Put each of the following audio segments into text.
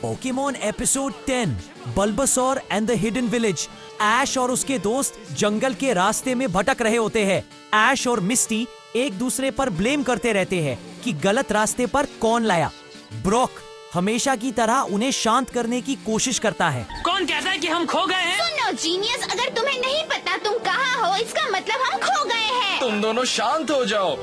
Pokemon episode 10 Bulbasaur and the hidden village. Ash और उसके दोस्त जंगल के रास्ते में भटक रहे होते हैं। ऐश और मिस्टी एक दूसरे पर ब्लेम करते रहते हैं कि गलत रास्ते पर कौन लाया। ब्रॉक हमेशा की तरह उन्हें शांत करने की कोशिश करता है। कौन कहता है कि हम खो गए हैं? सुनो जीनियस, अगर तुम्हें नहीं पता तुम कहाँ हो, इसका मतलब हम खो गए हैं। तुम दोनों शांत हो जाओ।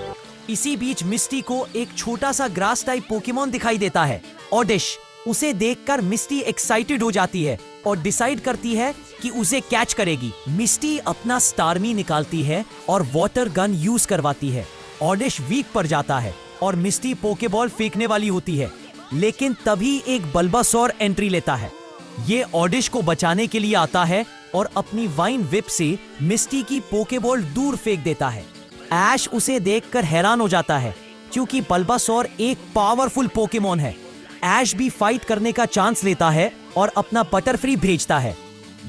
इसी बीच मिस्टी को एक छोटा सा ग्रास टाइप पोकेमॉन दिखाई देता है। ऑडिश उसे देखकर मिस्टी एक्साइटेड हो जाती है और डिसाइड करती है कि उसे कैच करेगी। मिस्टी अपना स्टारमी निकालती है और वाटर गन यूज करवाती है। ऑडिश वीक पड़ जाता है और मिस्टी पोकेबॉल फेंकने वाली होती है, लेकिन तभी एक बल्बासोर एंट्री लेता है। ये ऑडिश को बचाने के लिए आता है और अपनी वाइन विप से मिस्टी की पोकेबॉल दूर फेंक देता है। ऐश उसे देखकर हैरान हो जाता है क्योंकि बल्बासोर एक पावरफुल पोकेमॉन है। ऐश भी फाइट करने का चांस लेता है और अपना बटरफ्री भेजता है।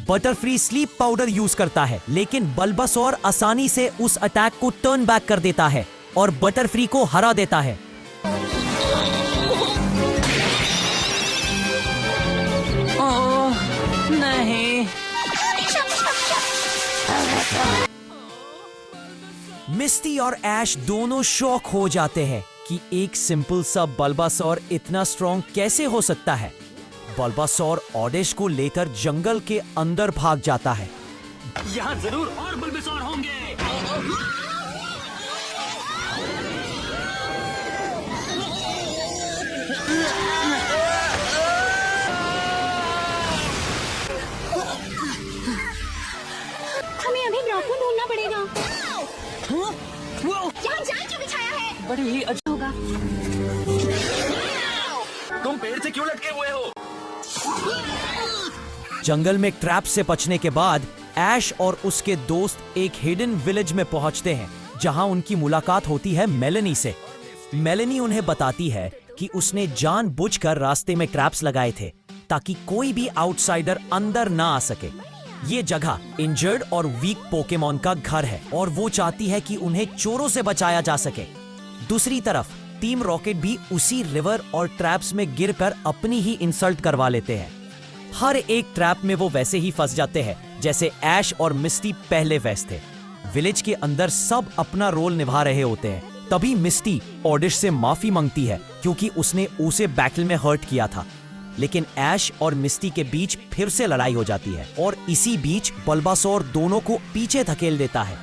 बटरफ्री स्लीप पाउडर यूज करता है, लेकिन बल्बासोर आसानी से उस अटैक को टर्न बैक कर देता है और बटरफ्री को हरा देता है। ओह नहीं। मिस्टी और ऐश दोनों शॉक हो जाते हैं कि एक सिंपल सा बल्बासोर इतना स्ट्रॉन्ग कैसे हो सकता है। बल्बासोर ऑडिश को लेकर जंगल के अंदर भाग जाता है। यहाँ जरूर और बल्बासोर होंगे। हमें अभी ब्रॉक को ढूंढना पड़ेगा। वो यहाँ जाल क्यों बिछाया है? बड़ी ही अच्छा होगा। तुम पेड़ से क्यों लटके हुए हो? जंगल में ट्रैप से बचने के बाद ऐश और उसके दोस्त एक हिडन विलेज में पहुंचते हैं, जहां उनकी मुलाकात होती है मेलेनी से। मेलेनी उन्हें बताती है कि उसने जानबूझकर रास्ते में ट्रैप्स लगाए थे ताकि कोई भी आउटसाइडर अंदर ना आ सके। ये जगह इंजर्ड और वीक पोकेमॉन का घर है और वो चाहती है कि उन्हें चोरों से बचाया जा सके। दूसरी तरफ टीम रॉकेट भी उसी रिवर और ट्रैप्स में गिरकर अपनी ही इंसल्ट करवा लेते हैं। हर एक ट्रैप में वो वैसे ही फंस जाते हैं जैसे ऐश और मिस्टी पहले फंसे थे। विलेज के अंदर सब अपना रोल निभा रहे होते हैं। तभी मिस्टी ऑडिश से माफी मांगती है क्योंकि उसने उसे बैटल में हर्ट किया था, लेकिन ऐश और मिस्टी के बीच फिर से लड़ाई हो जाती है और इसी बीच बल्बासोर दोनों को पीछे धकेल देता है।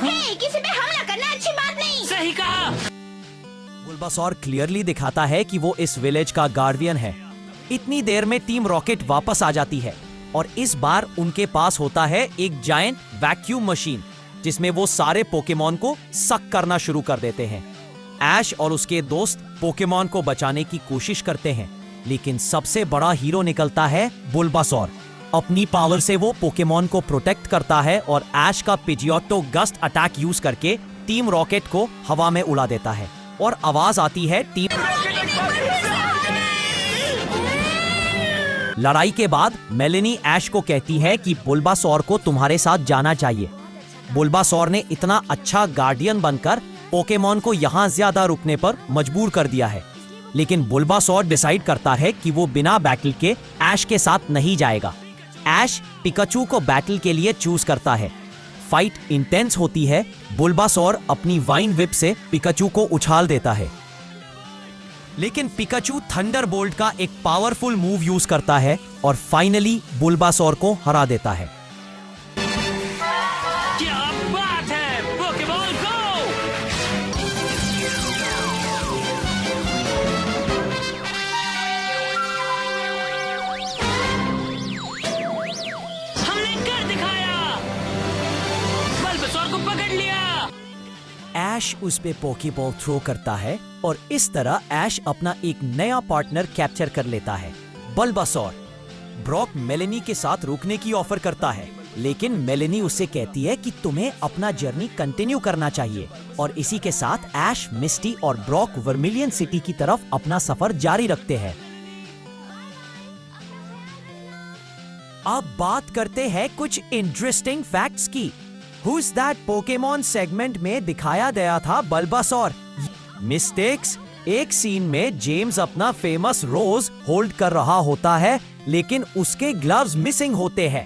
हे, किसी पे हमला करना अच्छी बात नहीं। सही कहा। बल्बासोर क्लियरली दिखाता है कि वो इस विलेज का गार्डियन है। इतनी देर में टीम रॉकेट वापस आ जाती है और इस बार उनके पास होता है एक जायंट वैक्यूम मशीन, जिसमें वो सारे पोकेमॉन को सक करना शुरू कर देते हैं। ऐश और उसके दोस्त पोकेमॉन को बचाने की कोशिश करते हैं, लेकिन सबसे बड़ा हीरो निकलता है बुल्बासोर। अपनी पावर से वो पोकेमॉन को प्रोटेक्ट करता है और ऐश का पिजियोटो गस्ट अटैक यूज करके टीम रॉकेट को हवा में उड़ा देता है और आवाज आती है टीम। लड़ाई के बाद मेलेनी ऐश को कहती है कि बुल्बासोर को तुम्हारे साथ जाना चाहिए। बुल्बासोर ने इतना अच्छा गार्डियन बनकर पोकेमॉन को यहाँ ज्यादा रुकने पर मजबूर कर दिया है, लेकिन बुल्बासोर डिसाइड करता है कि वो बिना बैटल के ऐश के साथ नहीं जाएगा। ऐश पिकाचू को बैटल के लिए चूज करता है। फाइट इंटेंस होती है। बुल्बासोर अपनी वाइन विप से पिकाचू को उछाल देता है, लेकिन पिकाचू थंडरबोल्ट का एक पावरफुल मूव यूज करता है और फाइनली बुल्बासोर को हरा देता है। क्या बात है, पोकेबॉल गो! हमने कर दिखाया। बल्बासोर को पकड़ लिया। ऐश उस पे पोकेबॉल थ्रो करता है और इस तरह ऐश अपना एक नया पार्टनर कैप्चर कर लेता है, बल्बासोर। ब्रॉक मेलेनी के साथ रुकने की ऑफर करता है, लेकिन मेलेनी उसे कहती है कि तुम्हें अपना जर्नी कंटिन्यू करना चाहिए और इसी के साथ ऐश, मिस्टी और ब्रॉक वर्मिलियन सिटी की तरफ अपना सफर जारी रखते हैं। अब बात करते हैं कुछ इंटरेस्टिंग फैक्ट्स की। Who's that पोकेमॉन सेगमेंट में दिखाया गया था बल्बासोर। मिस्टेक्स एक सीन में जेम्स अपना फेमस रोज होल्ड कर रहा होता है, लेकिन उसके ग्लव्स मिसिंग होते हैं।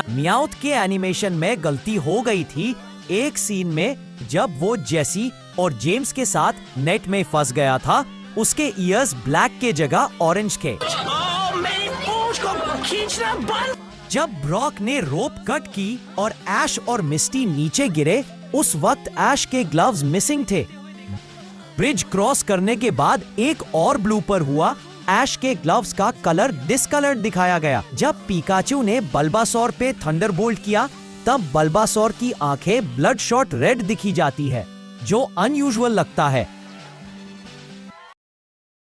मियाउथ के एनिमेशन में गलती हो गई थी। एक सीन में जब वो जेसी और जेम्स के साथ नेट में फंस गया था, उसके ईयर्स ब्लैक के जगह ऑरेंज थे। मेरी पूंछ को खींचना बंद। जब ब्रॉक ने रोप कट की और ऐश और मिस्टी नीचे गिरे, उस वक्त ऐश के ग्लव्स मिसिंग थे। ब्रिज क्रॉस करने के बाद एक और ब्लूपर हुआ। ऐश के ग्लव्स का कलर डिस्कलर्ड दिखाया गया। जब पिकाचू ने बल्बासोर पे थंडरबोल्ट किया, तब बल्बासोर की आंखें ब्लड शॉट रेड दिखी जाती है, जो अनयूजुअल लगता है।